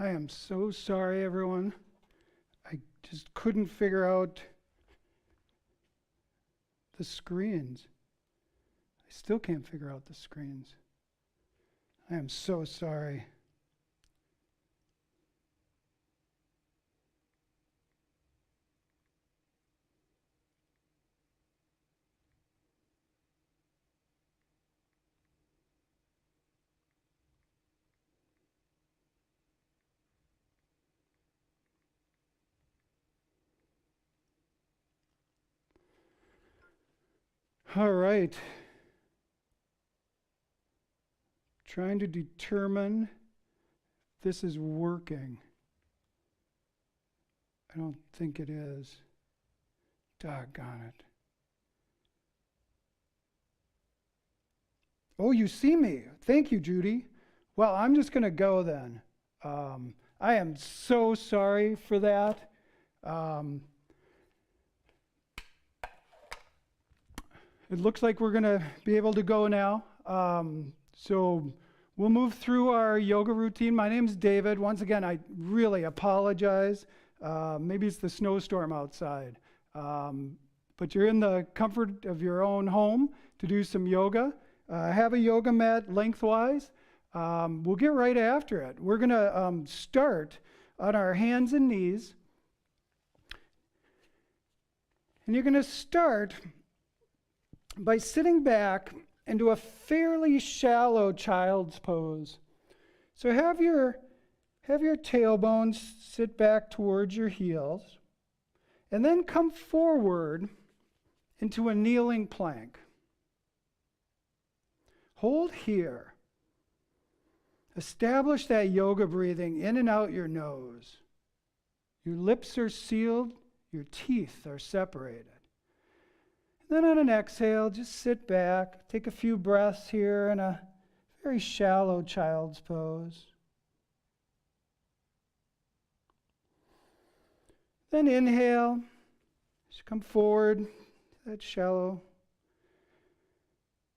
I am so sorry, everyone. I just couldn't figure out the screens. I still can't figure out the screens. I am so sorry. All right. Trying to determine if this is working. I don't think it is. Doggone it. Oh, you see me. Thank you, Judy. Well, I'm just going to go then. I am so sorry for that. It looks like we're going to be able to go now. So we'll move through our yoga routine. My name's David. Once again, I really apologize. Maybe it's the snowstorm outside. But you're in the comfort of your own home to do some yoga. Have a yoga mat lengthwise. We'll get right after it. We're going to start on our hands and knees. And you're going to start by sitting back into a fairly shallow child's pose. So have your tailbones sit back towards your heels, and then come forward into a kneeling plank. Hold here. Establish that yoga breathing in and out your nose. Your lips are sealed, your teeth are separated. Then on an exhale, just sit back, take a few breaths here in a very shallow child's pose. Then inhale, just come forward, that shallow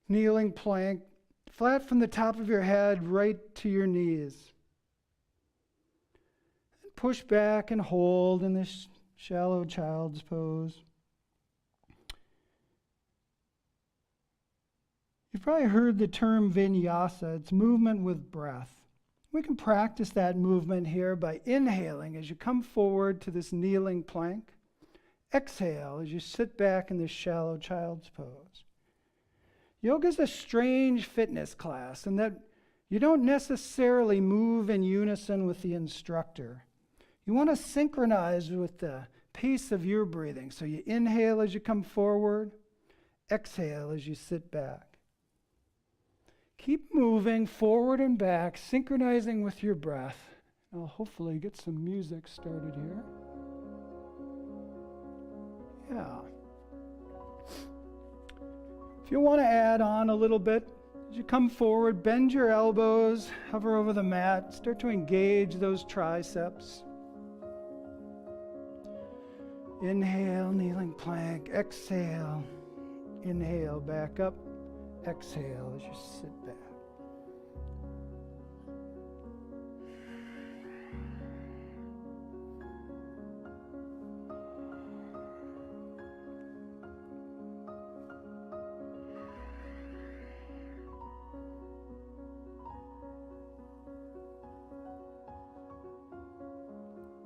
kneeling plank, flat from the top of your head right to your knees. And push back and hold in this shallow child's pose. You've probably heard the term vinyasa. It's movement with breath. We can practice that movement here by inhaling as you come forward to this kneeling plank. Exhale as you sit back in this shallow child's pose. Yoga is a strange fitness class in that you don't necessarily move in unison with the instructor. You want to synchronize with the pace of your breathing. So you inhale as you come forward, exhale as you sit back. Keep moving forward and back, synchronizing with your breath. I'll hopefully get some music started here. Yeah. If you want to add on a little bit, as you come forward, bend your elbows, hover over the mat, start to engage those triceps. Inhale, kneeling plank, exhale, inhale, back up. Exhale as you sit back.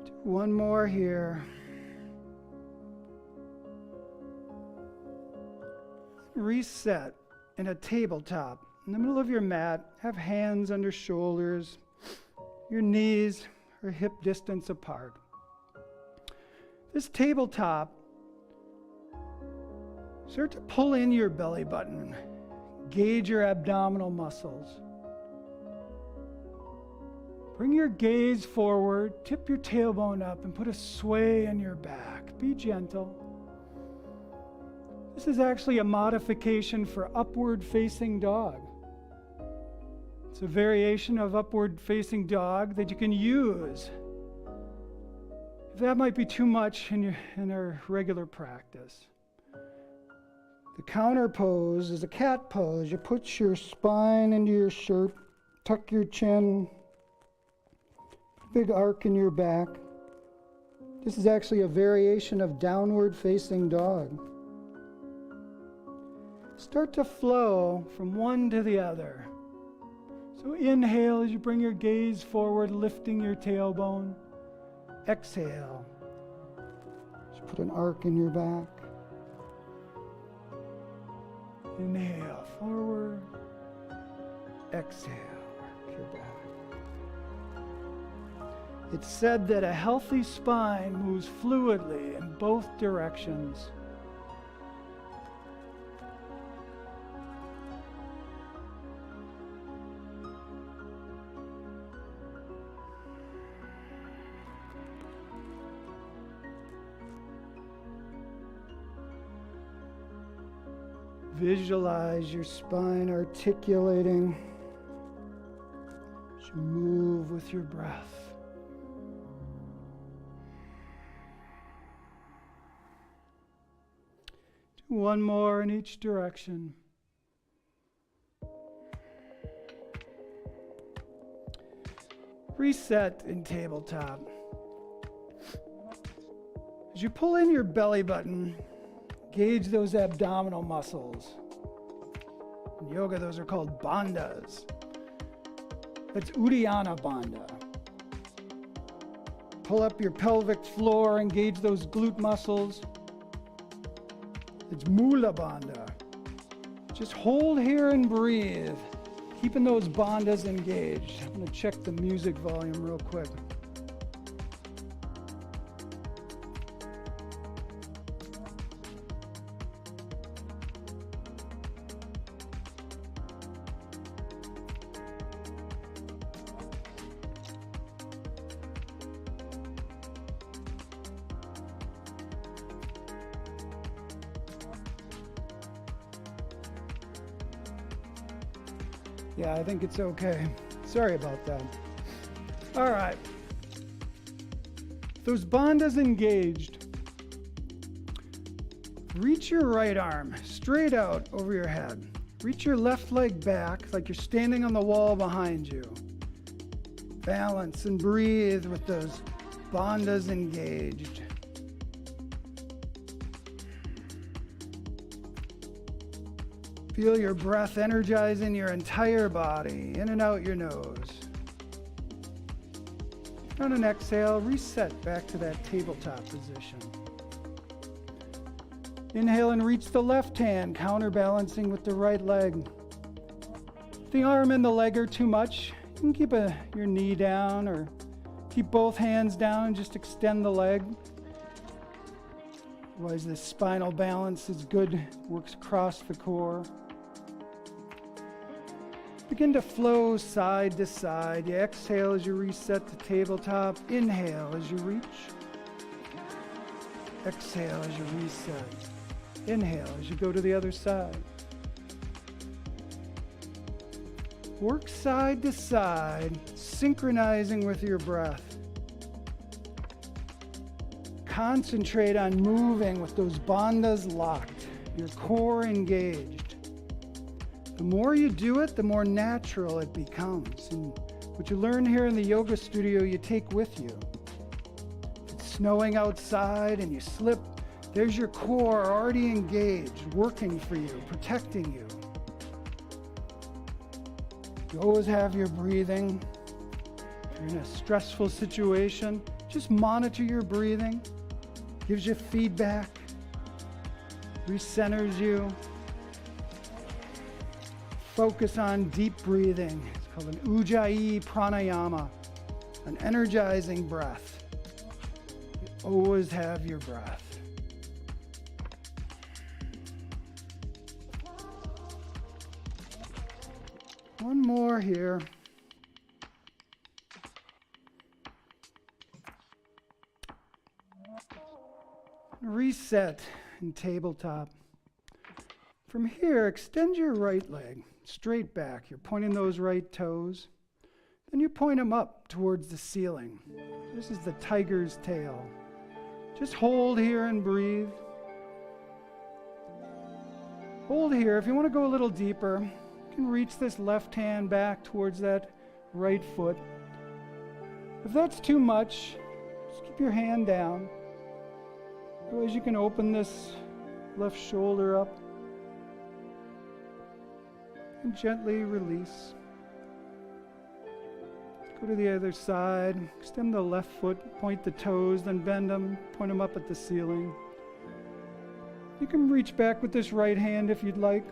Do one more here. Reset. In a tabletop, in the middle of your mat, have hands under shoulders, your knees are hip distance apart. This tabletop, start to pull in your belly button, gauge your abdominal muscles. Bring your gaze forward, tip your tailbone up, and put a sway in your back. Be gentle. This is actually a modification for upward facing dog. It's a variation of upward facing dog that you can use if that might be too much in our regular practice. The counter pose is a cat pose. You put your spine into your shirt, tuck your chin, Big arc in your back. This is actually a variation of downward facing dog. Start to flow from one to the other. So inhale as you bring your gaze forward, lifting your tailbone. Exhale. Just put an arc in your back. Inhale forward. Exhale, arc your back. It's said that a healthy spine moves fluidly in both directions. Visualize your spine articulating as you move with your breath. Do one more in each direction. Reset in tabletop. As you pull in your belly button, gauge those abdominal muscles. In yoga, those are called bandhas. That's Uddiyana Bandha. Pull up your pelvic floor, engage those glute muscles. It's Mula Bandha. Just hold here and breathe, keeping those bandhas engaged. I'm going to check the music volume real quick. Yeah, I think it's okay. Sorry about that. All right. Those bandhas engaged. Reach your right arm straight out over your head. Reach your left leg back like you're standing on the wall behind you. Balance and breathe with those bandhas engaged. Feel your breath energizing your entire body, in and out your nose. On an exhale, reset back to that tabletop position. Inhale and reach the left hand, counterbalancing with the right leg. If the arm and the leg are too much, you can keep your knee down or keep both hands down and just extend the leg. Otherwise, this spinal balance is good, works across the core. Begin to flow side to side. You exhale as you reset to tabletop. Inhale as you reach. Exhale as you reset. Inhale as you go to the other side. Work side to side, synchronizing with your breath. Concentrate on moving with those bandhas locked, your core engaged. The more you do it, the more natural it becomes. And what you learn here in the yoga studio, you take with you. If it's snowing outside and you slip, there's your core already engaged, working for you, protecting you. You always have your breathing. If you're in a stressful situation, just monitor your breathing. Gives you feedback, recenters you. Focus on deep breathing. It's called an Ujjayi Pranayama, an energizing breath. You always have your breath. One more here. Reset in tabletop. From here, extend your right leg straight back. You're pointing those right toes. Then you point them up towards the ceiling. This is the tiger's tail. Just hold here and breathe. Hold here. If you want to go a little deeper, you can reach this left hand back towards that right foot. If that's too much, just keep your hand down. Otherwise, you can open this left shoulder up and gently release. Go to the other side, extend the left foot, point the toes, then bend them, point them up at the ceiling. You can reach back with this right hand if you'd like.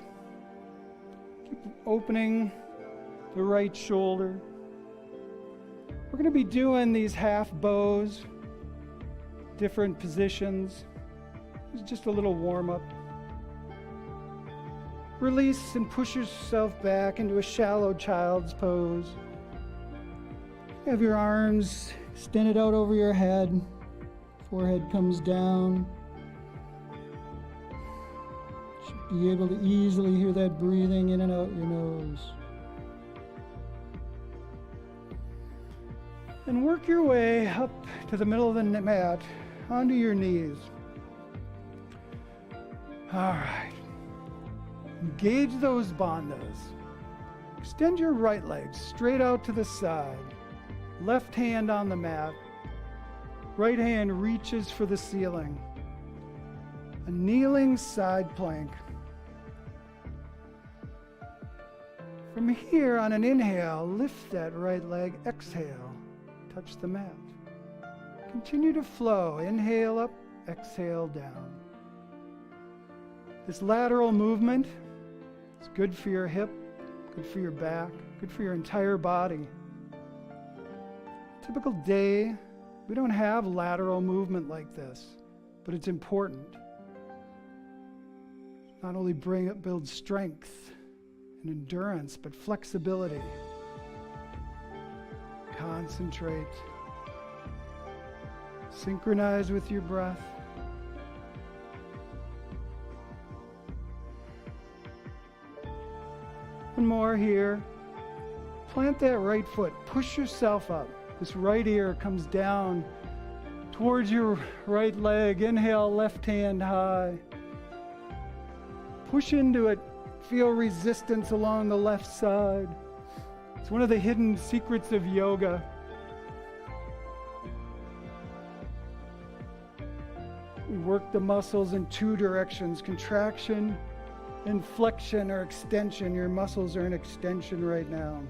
Keep opening the right shoulder. We're going to be doing these half bows, different positions. It's just a little warm up. Release and push yourself back into a shallow child's pose. Have your arms extended out over your head. Forehead comes down. Should be able to easily hear that breathing in and out your nose. And work your way up to the middle of the mat, onto your knees. All right. Engage those bandhas. Extend your right leg straight out to the side. Left hand on the mat. Right hand reaches for the ceiling. A kneeling side plank. From here, on an inhale, lift that right leg. Exhale, touch the mat. Continue to flow. Inhale up, exhale down. This lateral movement is good for your hip, good for your back, good for your entire body. Typical day, we don't have lateral movement like this, but it's important. Not only build strength and endurance, but flexibility. Concentrate. Synchronize with your breath. One more here. Plant that right foot. Push yourself up. This right ear comes down towards your right leg. Inhale, left hand high. Push into it. Feel resistance along the left side. It's one of the hidden secrets of yoga. We work the muscles in two directions, contraction and flexion or extension. Your muscles are in extension right now.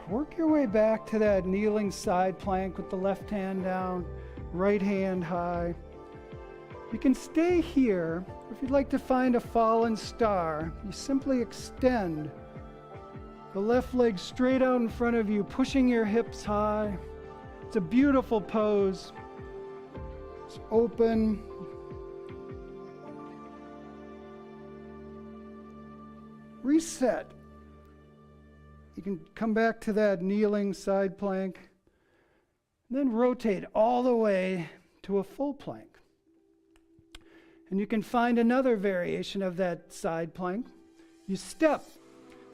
Work your way back to that kneeling side plank with the left hand down, right hand high. You can stay here. If you'd like to find a fallen star, you simply extend the left leg straight out in front of you, pushing your hips high. It's a beautiful pose. It's open. Reset. You can come back to that kneeling side plank, and then rotate all the way to a full plank. And you can find another variation of that side plank. You step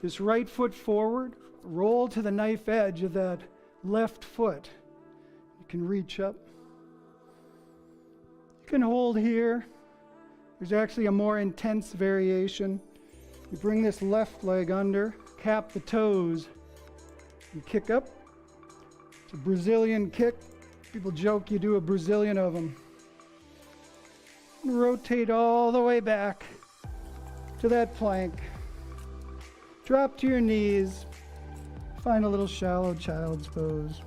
this right foot forward, roll to the knife edge of that left foot. You can reach up. You can hold here. There's actually a more intense variation. You bring this left leg under. Cap the toes. You kick up. It's a Brazilian kick. People joke you do a Brazilian of them. And rotate all the way back to that plank. Drop to your knees. Find a little shallow child's pose.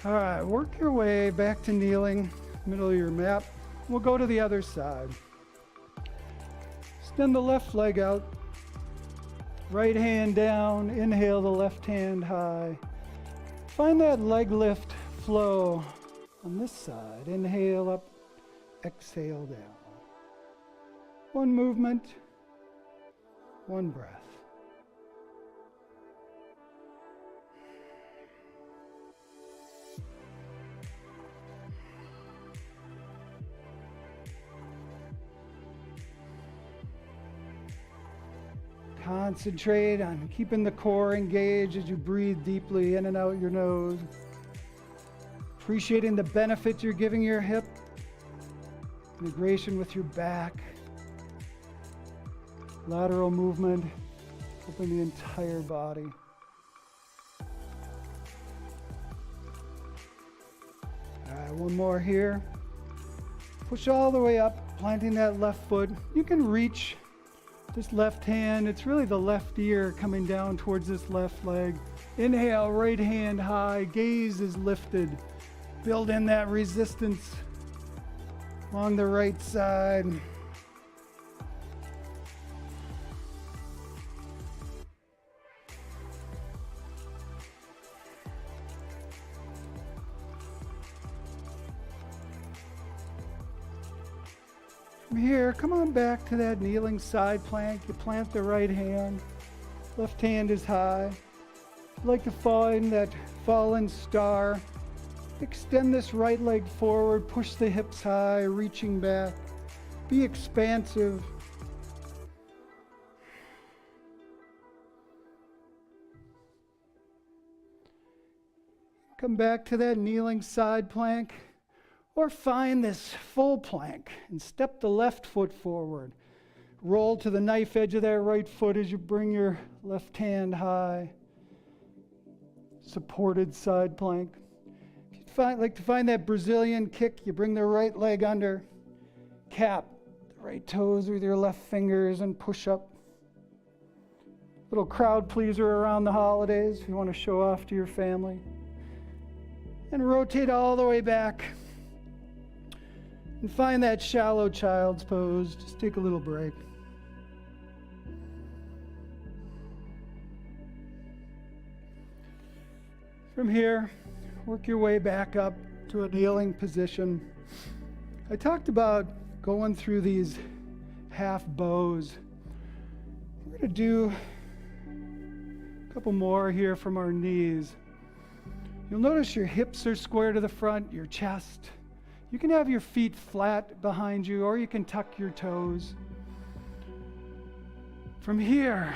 All right, work your way back to kneeling, middle of your mat. We'll go to the other side. Extend the left leg out. Right hand down. Inhale the left hand high. Find that leg lift flow on this side. Inhale up. Exhale down. One movement. One breath. Concentrate on keeping the core engaged as you breathe deeply in and out your nose. Appreciating the benefits you're giving your hip. Integration with your back. Lateral movement, open the entire body. All right, one more here. Push all the way up, planting that left foot. You can reach this left hand. It's really the left ear coming down towards this left leg. Inhale, right hand high, gaze is lifted. Build in that resistance along the right side. From here, come on back to that kneeling side plank. You plant the right hand. Left hand is high. I'd like to find that fallen star. Extend this right leg forward. Push the hips high, reaching back. Be expansive. Come back to that kneeling side plank. Or find this full plank and step the left foot forward. Roll to the knife edge of that right foot as you bring your left hand high. Supported side plank. If you'd like to find that Brazilian kick, you bring the right leg under. Cap the right toes with your left fingers and push up. Little crowd pleaser around the holidays if you want to show off to your family. And rotate all the way back. And find that shallow child's pose. Just take a little break. From here, work your way back up to a kneeling position. I talked about going through these half bows. We're going to do a couple more here from our knees. You'll notice your hips are square to the front, your chest. You can have your feet flat behind you, or you can tuck your toes. From here,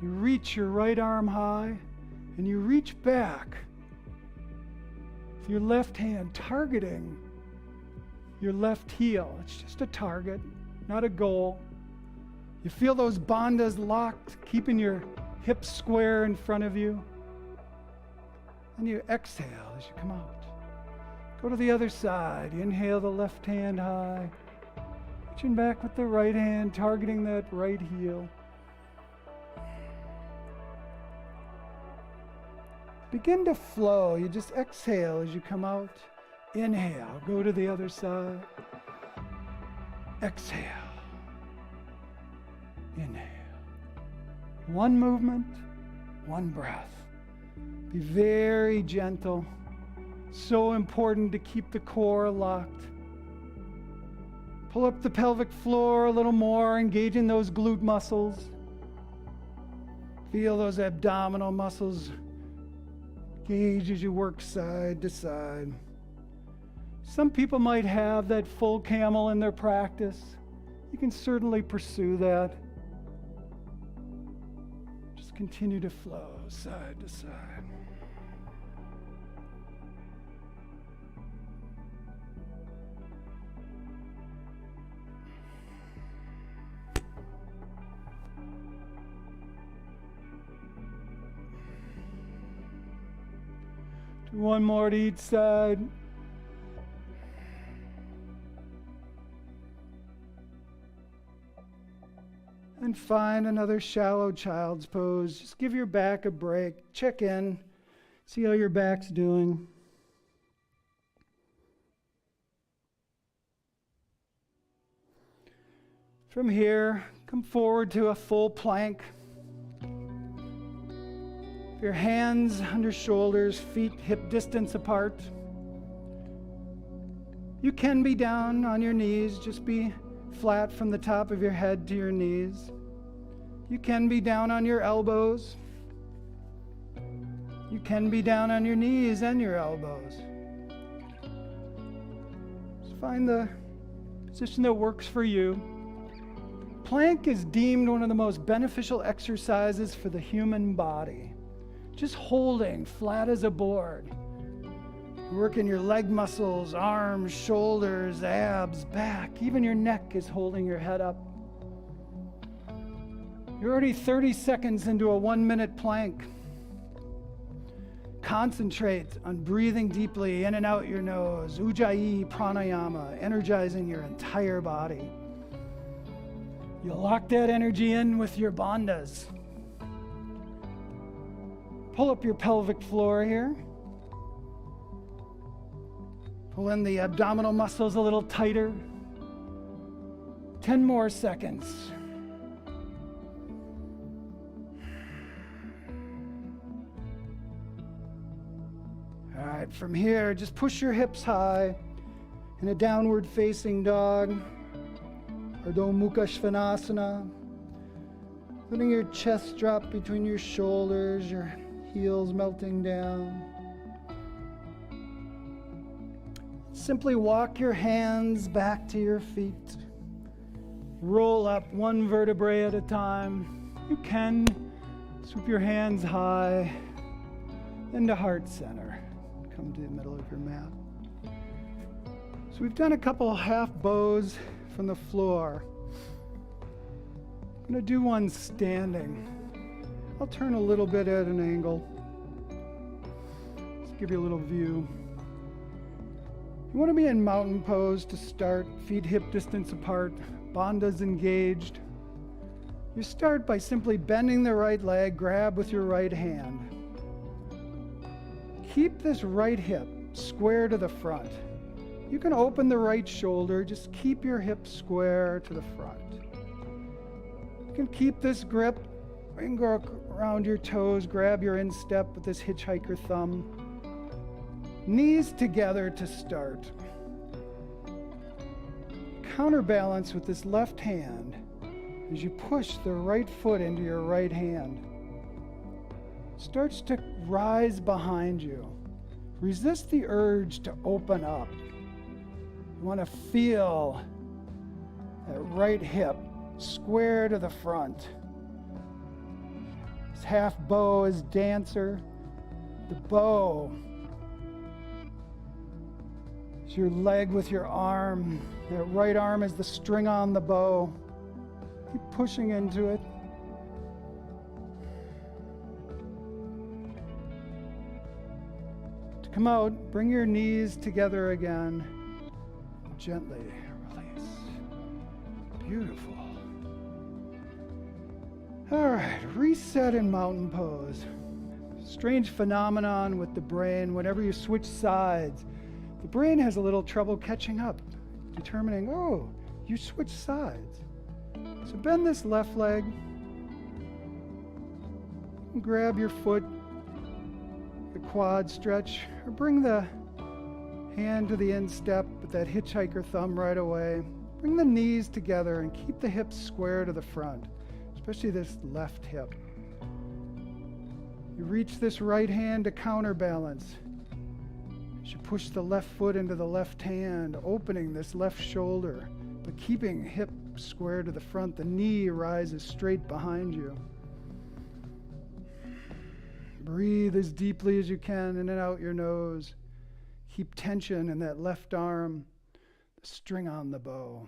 you reach your right arm high, and you reach back with your left hand targeting your left heel. It's just a target, not a goal. You feel those bandhas locked, keeping your hips square in front of you. And you exhale as you come out. Go to the other side. Inhale the left hand high. Reaching back with the right hand, targeting that right heel. Begin to flow. You just exhale as you come out. Inhale. Go to the other side. Exhale. Inhale. One movement, one breath. Be very gentle. So important to keep the core locked. Pull up the pelvic floor a little more, engaging those glute muscles. Feel those abdominal muscles engage as you work side to side. Some people might have that full camel in their practice. You can certainly pursue that. Just continue to flow side to side. One more to each side. And find another shallow child's pose. Just give your back a break. Check in. See how your back's doing. From here, come forward to a full plank. Your hands under shoulders, feet hip distance apart. You can be down on your knees, just be flat from the top of your head to your knees. You can be down on your elbows. You can be down on your knees and your elbows. Just find the position that works for you. Plank is deemed one of the most beneficial exercises for the human body. Just holding flat as a board. Working your leg muscles, arms, shoulders, abs, back. Even your neck is holding your head up. You're already 30 seconds into a 1-minute plank. Concentrate on breathing deeply in and out your nose. Ujjayi Pranayama, energizing your entire body. You'll lock that energy in with your bandhas. Pull up your pelvic floor here. Pull in the abdominal muscles a little tighter. 10 more seconds. All right, from here, just push your hips high in a downward facing dog, Ardha Mukha Svanasana. Letting your chest drop between your shoulders, your heels melting down. Simply walk your hands back to your feet. Roll up one vertebrae at a time. You can swoop your hands high into heart center. Come to the middle of your mat. So we've done a couple half bows from the floor. I'm going to do one standing. I'll turn a little bit at an angle. Just give you a little view. You want to be in mountain pose to start, feet hip distance apart, bandhas engaged. You start by simply bending the right leg, grab with your right hand. Keep this right hip square to the front. You can open the right shoulder, just keep your hip square to the front. You can keep this grip, you can go around your toes, grab your instep with this hitchhiker thumb. Knees together to start. Counterbalance with this left hand as you push the right foot into your right hand. Starts to rise behind you. Resist the urge to open up. You want to feel that right hip square to the front. This half bow is dancer. The bow is your leg with your arm. That right arm is the string on the bow. Keep pushing into it. To come out, bring your knees together again. Gently release. Beautiful. All right, reset in mountain pose. Strange phenomenon with the brain. Whenever you switch sides, the brain has a little trouble catching up, determining, oh, you switch sides. So bend this left leg. And grab your foot, the quad stretch, or bring the hand to the instep with that hitchhiker thumb right away. Bring the knees together and keep the hips square to the front, especially this left hip. You reach this right hand to counterbalance. As you push the left foot into the left hand, opening this left shoulder, but keeping hip square to the front. The knee rises straight behind you. Breathe as deeply as you can in and out your nose. Keep tension in that left arm, the string on the bow.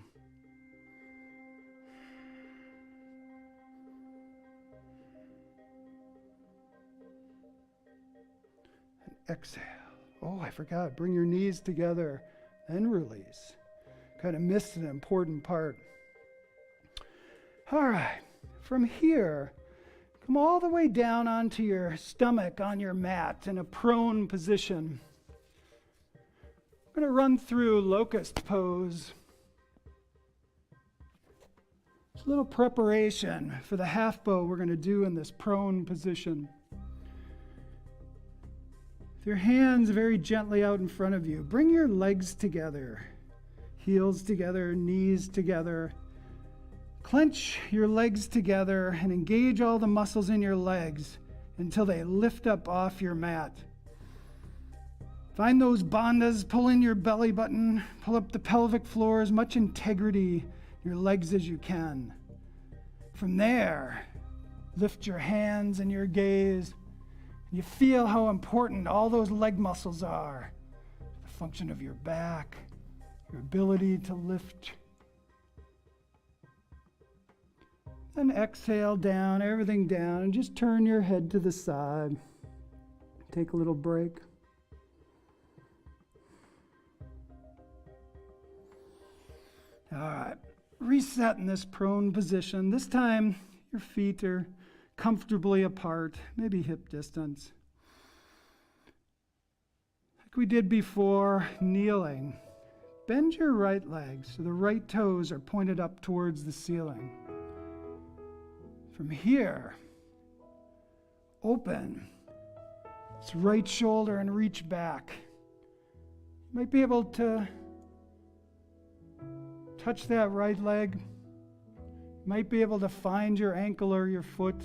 And exhale. Oh, I forgot. Bring your knees together, then release. Kind of missed an important part. All right. From here, come all the way down onto your stomach on your mat in a prone position. I'm going to run through Locust Pose. It's a little preparation for the half bow we're going to do in this prone position. With your hands very gently out in front of you, bring your legs together, heels together, knees together. Clench your legs together and engage all the muscles in your legs until they lift up off your mat. Find those bandhas, pull in your belly button, pull up the pelvic floor, as much integrity in your legs as you can. From there, lift your hands and your gaze. You feel how important all those leg muscles are. The function of your back, your ability to lift. Then exhale down, everything down, and just turn your head to the side. Take a little break. All right, reset in this prone position. This time, your feet are comfortably apart, maybe hip distance. Like we did before, kneeling. Bend your right leg so the right toes are pointed up towards the ceiling. From here, open this right shoulder and reach back. You might be able to touch that right leg. You might be able to find your ankle or your foot.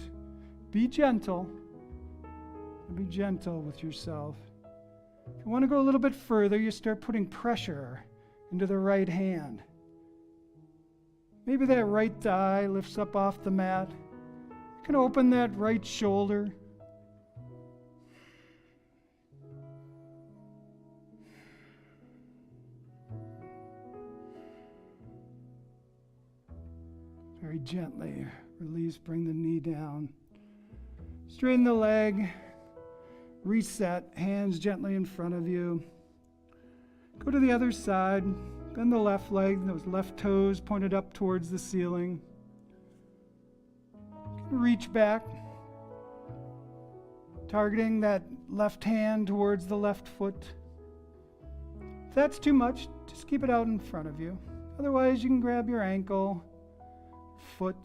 Be gentle. Be gentle with yourself. If you want to go a little bit further, you start putting pressure into the right hand. Maybe that right thigh lifts up off the mat. You can open that right shoulder. Very gently release, bring the knee down. Straighten the leg. Reset, hands gently in front of you. Go to the other side. Bend the left leg, those left toes pointed up towards the ceiling. Reach back, targeting that left hand towards the left foot. If that's too much, just keep it out in front of you. Otherwise, you can grab your ankle, foot,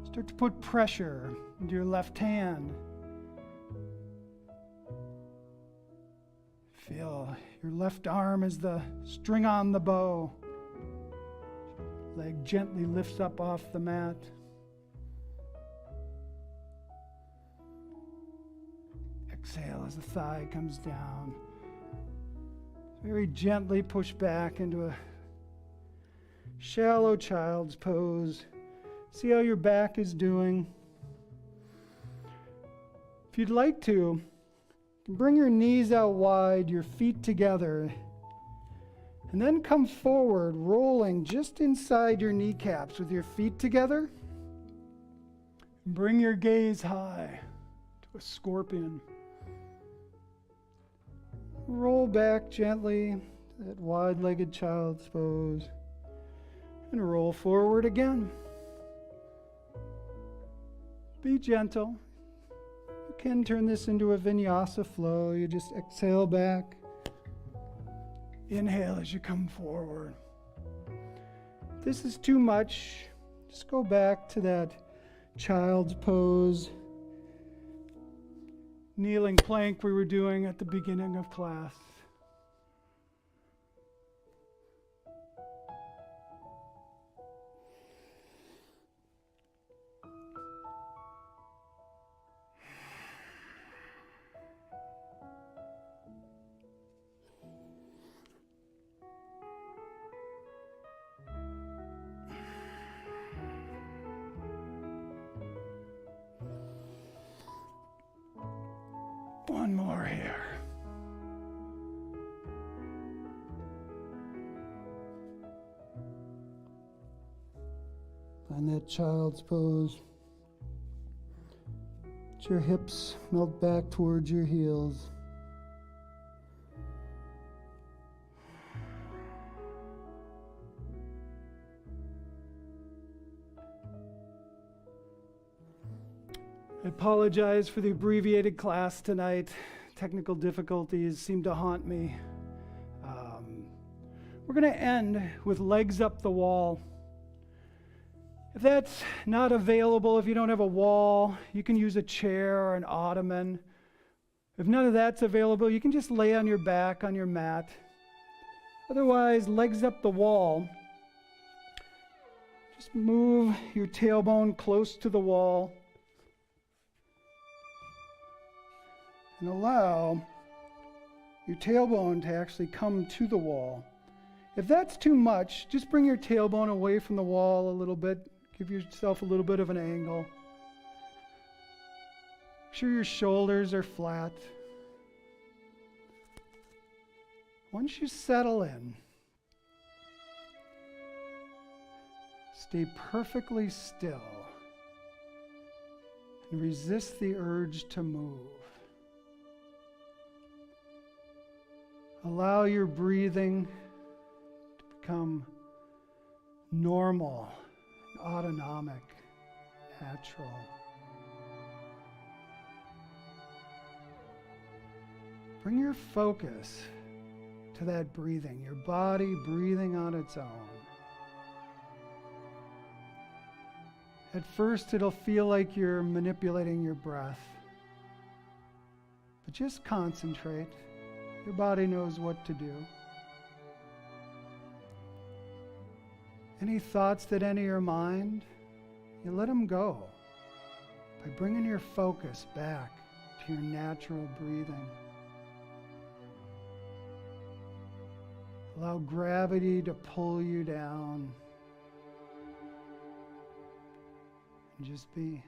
start to put pressure into your left hand. Feel your left arm as the string on the bow. Leg gently lifts up off the mat. Exhale as the thigh comes down. Very gently push back into a shallow child's pose. See how your back is doing. If you'd like to, bring your knees out wide, your feet together, and then come forward, rolling just inside your kneecaps with your feet together. Bring your gaze high to a scorpion. Roll back gently to that wide-legged child's pose, and roll forward again. Be gentle. You can turn this into a vinyasa flow. You just exhale back. Inhale as you come forward. If this is too much, just go back to that child's pose, kneeling plank we were doing at the beginning of class. One more here. Find that child's pose. Let your hips melt back towards your heels. I apologize for the abbreviated class tonight. Technical difficulties seem to haunt me. We're going to end with legs up the wall. If that's not available, if you don't have a wall, you can use a chair or an ottoman. If none of that's available, you can just lay on your back on your mat. Otherwise, legs up the wall. Just move your tailbone close to the wall. And allow your tailbone to actually come to the wall. If that's too much, just bring your tailbone away from the wall a little bit. Give yourself a little bit of an angle. Make sure your shoulders are flat. Once you settle in, stay perfectly still. and resist the urge to move. Allow your breathing to become normal, autonomic, natural. Bring your focus to that breathing, your body breathing on its own. At first, it'll feel like you're manipulating your breath, but just concentrate. Your body knows what to do. Any thoughts that enter your mind, you let them go by bringing your focus back to your natural breathing. Allow gravity to pull you down and just be.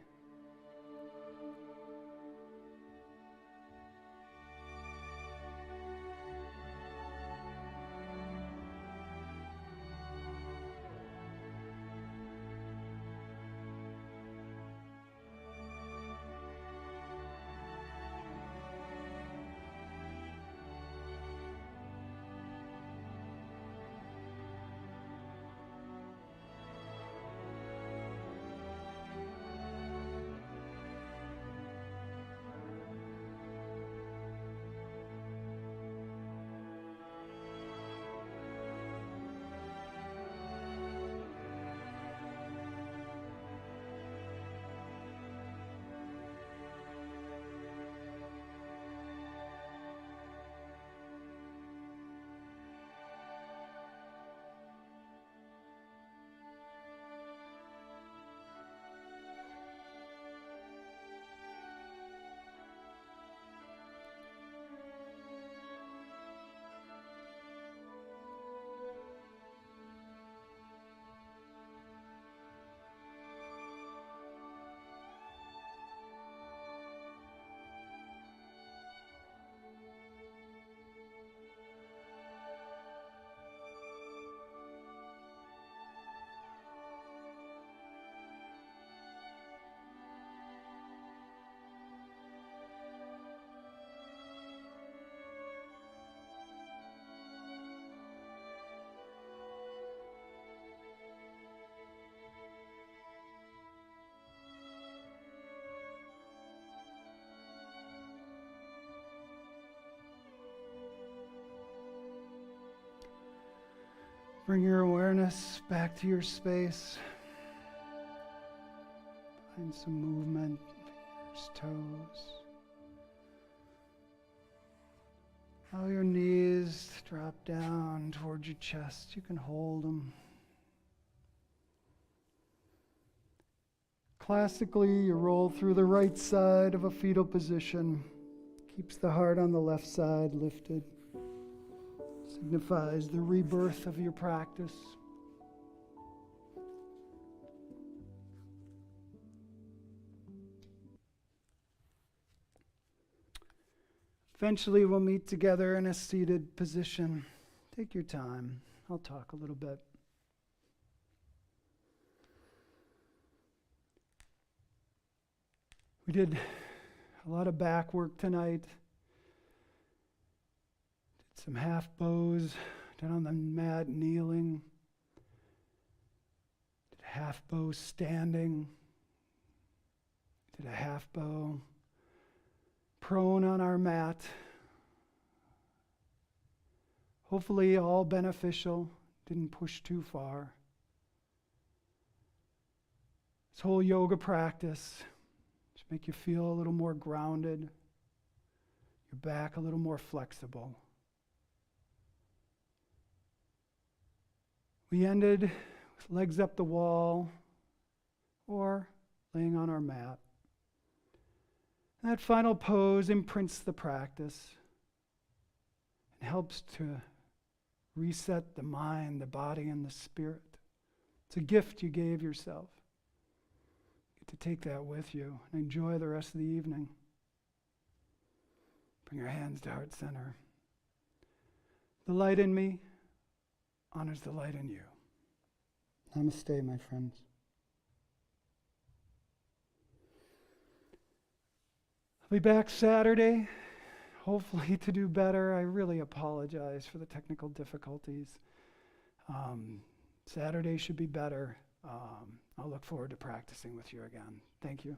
Bring your awareness back to your space. Find some movement, fingers, toes. Allow your knees to drop down towards your chest. You can hold them. Classically, you roll through the right side of a fetal position. Keeps the heart on the left side lifted. Signifies the rebirth of your practice. Eventually, we'll meet together in a seated position. Take your time. I'll talk a little bit. We did a lot of back work tonight. Did some half bows, down on the mat kneeling. Did a half bow standing. Did a half bow prone on our mat. Hopefully all beneficial, didn't push too far. This whole yoga practice just make you feel a little more grounded, your back a little more flexible. We ended with legs up the wall or laying on our mat. That final pose imprints the practice and helps to reset the mind, the body, and the spirit. It's a gift you gave yourself. You get to take that with you and enjoy the rest of the evening. Bring your hands to heart center. The light in me honors the light in you. Namaste, my friends. I'll be back Saturday, hopefully to do better. I really apologize for the technical difficulties. Saturday should be better. I'll look forward to practicing with you again. Thank you.